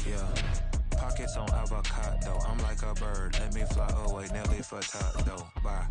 Yeah. Pockets on avocado. I'm like a bird. Let me fly away. Nelly Furtado. Bye.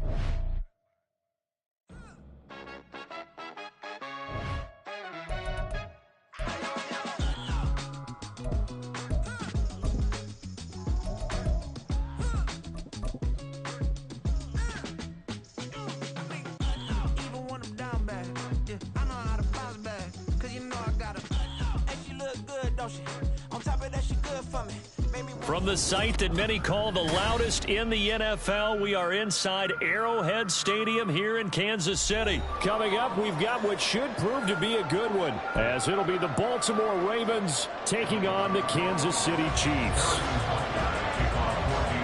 From the site that many call the loudest in the NFL, we are inside Arrowhead Stadium here in Kansas City. Coming up, we've got what should prove to be a good one, as it'll be the Baltimore Ravens taking on the Kansas City Chiefs.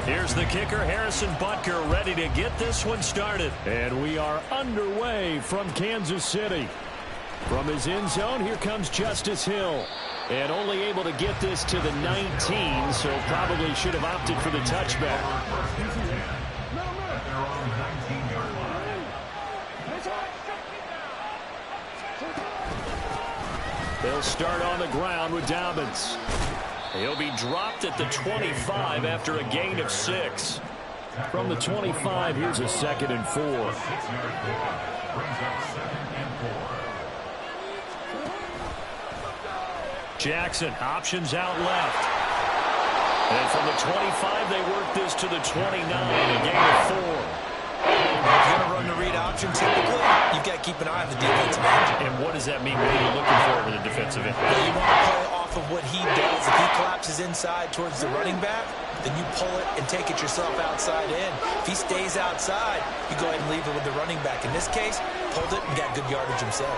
Here's the kicker, Harrison Butker, ready to get this one started. And we are underway from Kansas City. From his end zone, here comes Justice Hill. And only able to get this to the 19, so probably should have opted for the touchback. They'll start on the ground with Dobbins. He'll be dropped at the 25 after a gain of 6. From the 25, here's a 2nd and 4. Jackson, options out left. And from the 25, they work this to the 29, a gain of 4. If you're going to run the read option, typically, you've got to keep an eye on the defensive end. And what does that mean? What are you looking for with the defensive end? Well, you want to play off of what he does. If he collapses inside towards the running back, then you pull it and take it yourself outside in. If he stays outside, you go ahead and leave it with the running back. In this case, pulled it and got good yardage himself.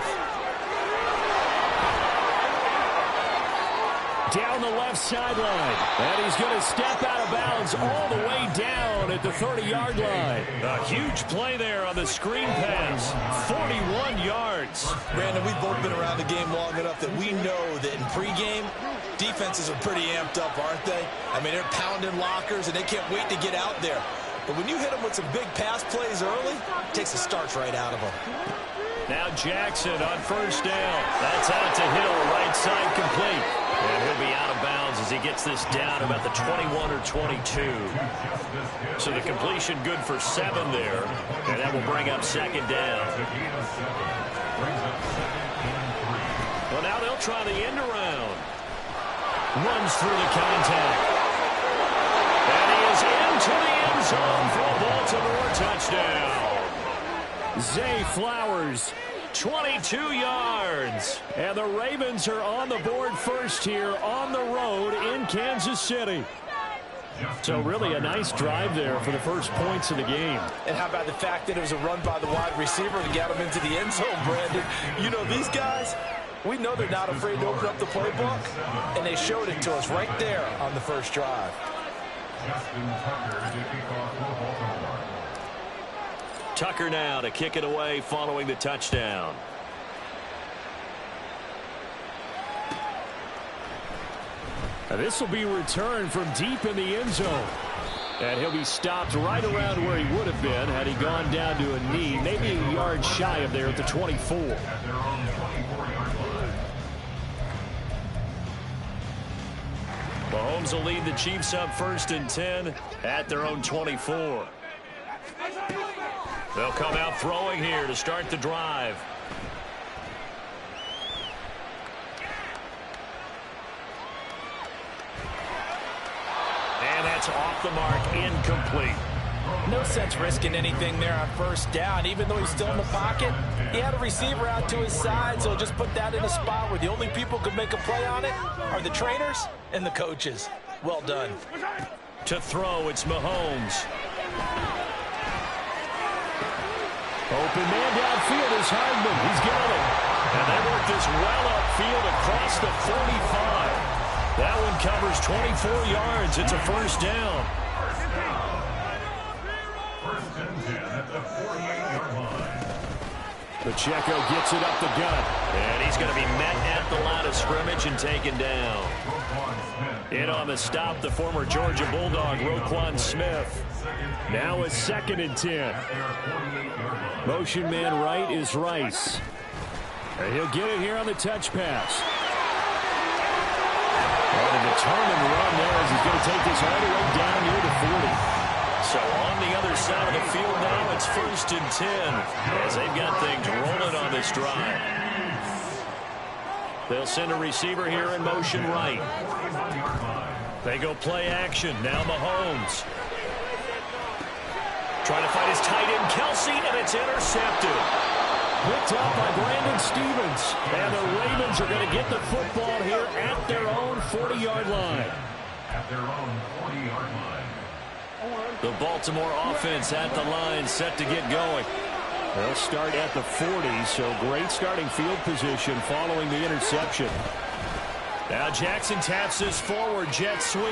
Down the left sideline. And he's going to step out of bounds all the way down at the 30-yard line. A huge play there on the screen pass. 41 yards. Brandon, we've both been around the game long enough that we know that in pregame, defenses are pretty amped up, aren't they? I mean, they're pounding lockers, and they can't wait to get out there. But when you hit them with some big pass plays early, it takes the starch right out of them. Now Jackson on first down. That's out to Hill, right side complete. And he'll be out of bounds as he gets this down about the 21 or 22. So the completion good for 7 there. And that will bring up 2nd down. Well, now they'll try the end around. Runs through the contact. And he is into the end zone for a Baltimore touchdown. Zay Flowers, 22 yards. And the Ravens are on the board first here on the road in Kansas City. So really a nice drive there for the first points of the game. And how about the fact that it was a run by the wide receiver to get him into the end zone, Brandon? You know, these guys, we know they're not afraid to open up the playbook, and they showed it to us right there on the first drive. Tucker now to kick it away following the touchdown. And this will be returned from deep in the end zone. And he'll be stopped right around where he would have been had he gone down to a knee, maybe a yard shy of there at the 24. Mahomes will lead the Chiefs up 1st and 10 at their own 24. They'll come out throwing here to start the drive. And that's off the mark, incomplete. No sense risking anything there on first down. Even though he's still in the pocket, he had a receiver out to his side, so just put that in a spot where the only people who can make a play on it are the trainers and the coaches. Well done. To throw, it's Mahomes. Open man downfield is Hardman. He's got it. And they work this well upfield across the 45. That one covers 24 yards. It's a first down. Pacheco gets it up the gut. And he's going to be met at the line of scrimmage and taken down. In on the stop, the former Georgia Bulldog, Roquan Smith. Now a 2nd and 10. Motion man right is Rice. And he'll get it here on the touch pass. And a determined take this all the way down near the 40. So on the other side of the field now, it's 1st and 10 as they've got things rolling on this drive. They'll send a receiver here in motion right. They go play action. Now Mahomes. Trying to find his tight end, Kelsey, and it's intercepted. Picked up by Brandon Stevens. And the Ravens are going to get the football here at their own 40-yard line. At their own 40-yard line. The Baltimore offense at the line, set to get going. They'll start at the 40, so great starting field position following the interception. Now Jackson taps this forward, jet sweep.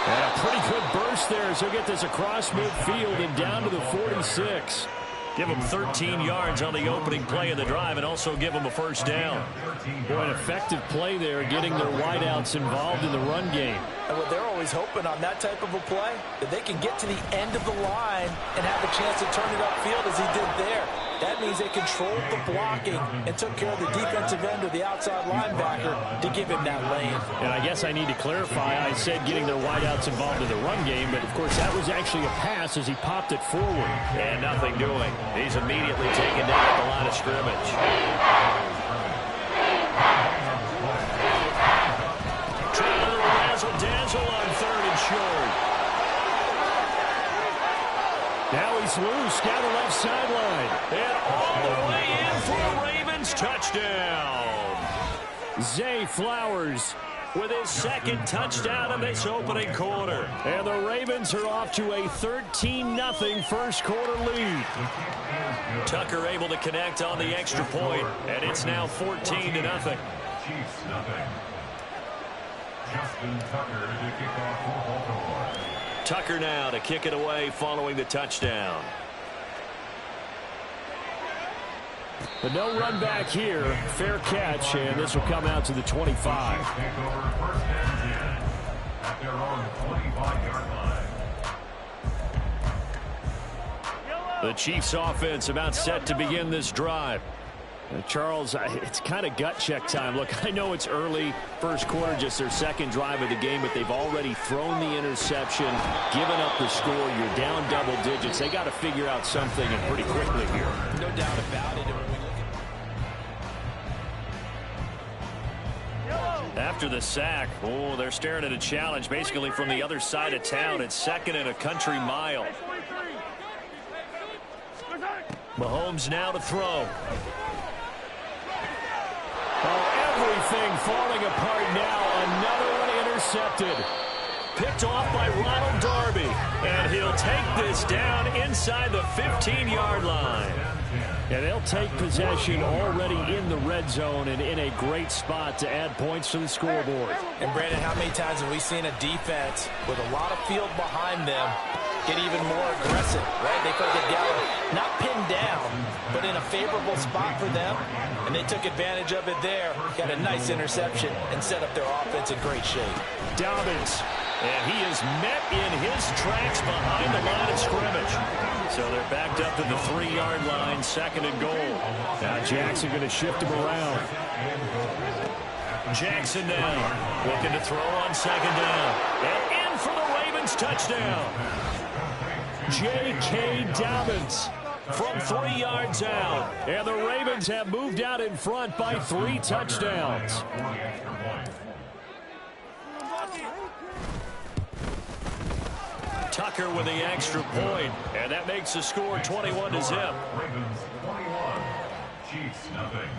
And a pretty good burst there as he'll get this across midfield and down to the 46. Give them 13 yards on the opening play of the drive and also give them a first down. Boy, an effective play there, getting their wideouts involved in the run game. And what they're always hoping on that type of a play, that they can get to the end of the line and have a chance to turn it upfield as he did there. That means they controlled the blocking and took care of the defensive end or the outside linebacker to give him that lane. And I guess I need to clarify, I said getting their wideouts involved in the run game, but of course that was actually a pass as he popped it forward. And nothing doing. He's immediately taken down at the line of scrimmage. Trying a little razzle-dazzle on 3rd and short. Now he's loose down the left sideline. And all the way in for a Ravens touchdown. Zay Flowers with his 2nd touchdown in this opening quarter. And the Ravens are off to a 13-0 first quarter lead. Tucker able to connect on the extra point, and it's now 14-0. Chiefs nothing. Justin Tucker to kick off for Baltimore. Tucker now to kick it away following the touchdown. But no run back here. Fair catch, and this will come out to the 25. At their own 25-yard line. The Chiefs offense about set to begin this drive. Charles, it's kind of gut check time. Look, I know it's early, first quarter, just their 2nd drive of the game, but they've already thrown the interception, given up the score. You're down double digits. They got to figure out something, and pretty quickly here. No doubt about it. After the sack, oh, they're staring at a challenge basically from the other side of town. It's 2nd and a country mile. Mahomes now to throw. Everything falling apart now. Another one intercepted. Picked off by Ronald Darby. And he'll take this down inside the 15-yard line. And they'll take possession already in the red zone and in a great spot to add points to the scoreboard. And Brandon, how many times have we seen a defense with a lot of field behind them get even more aggressive, right? They could get down, not pinned down, but in a favorable spot for them, and they took advantage of it there, got a nice interception, and set up their offense in great shape. Dobbins, and he is met in his tracks behind the line of scrimmage. So they're backed up to the 3-yard line, 2nd and goal. Now Jackson going to shift him around. Jackson now, looking to throw on 2nd down. And in for the Ravens touchdown. J.K. Dobbins from 3 yards out. And the Ravens have moved out in front by 3 touchdowns. Tucker with the extra point, and that makes the score 21-0. Ravens 21, Chiefs nothing.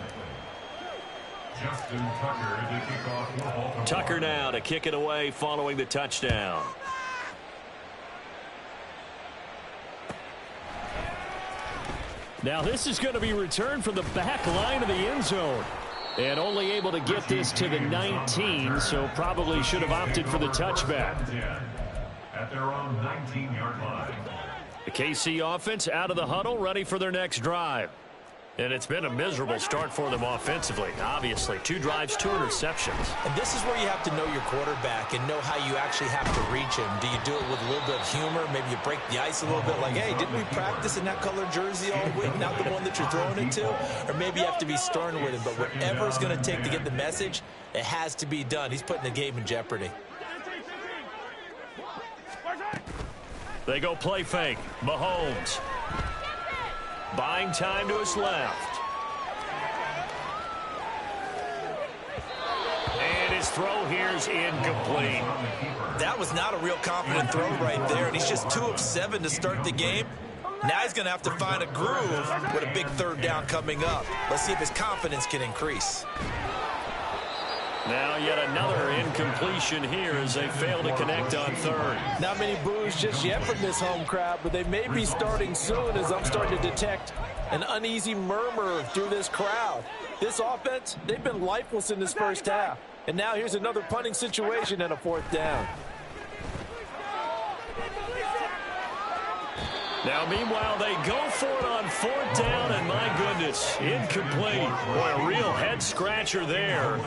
Justin Tucker to kick off for Baltimore. Tucker now to kick it away following the touchdown. Now this is going to be returned from the back line of the end zone. And only able to get this to the 19, so probably should have opted for the touchback. At their own 19-yard line. The KC offense out of the huddle, ready for their next drive. And it's been a miserable start for them offensively, obviously. 2 drives, 2 interceptions. And this is where you have to know your quarterback and know how you actually have to reach him. Do you do it with a little bit of humor? Maybe you break the ice a little bit like, hey, didn't we practice in that color jersey all week, not the one that you're throwing it to? Or maybe you have to be stern with him. But whatever it's going to take to get the message, it has to be done. He's putting the game in jeopardy. They go play fake. Mahomes. Buying time to his left. And his throw here's incomplete. That was not a real confident throw right there, and he's just 2 of 7 to start the game. Now he's going to have to find a groove with a big third down coming up. Let's see if his confidence can increase. Now yet another incompletion here as they fail to connect on third. Not many boos just yet from this home crowd, but they may be starting soon as I'm starting to detect an uneasy murmur through this crowd. This offense, they've been lifeless in this first half. And now here's another punting situation and a 4th down. Now, meanwhile, they go for it on 4th down, and my goodness, incomplete. Boy, a real head-scratcher there.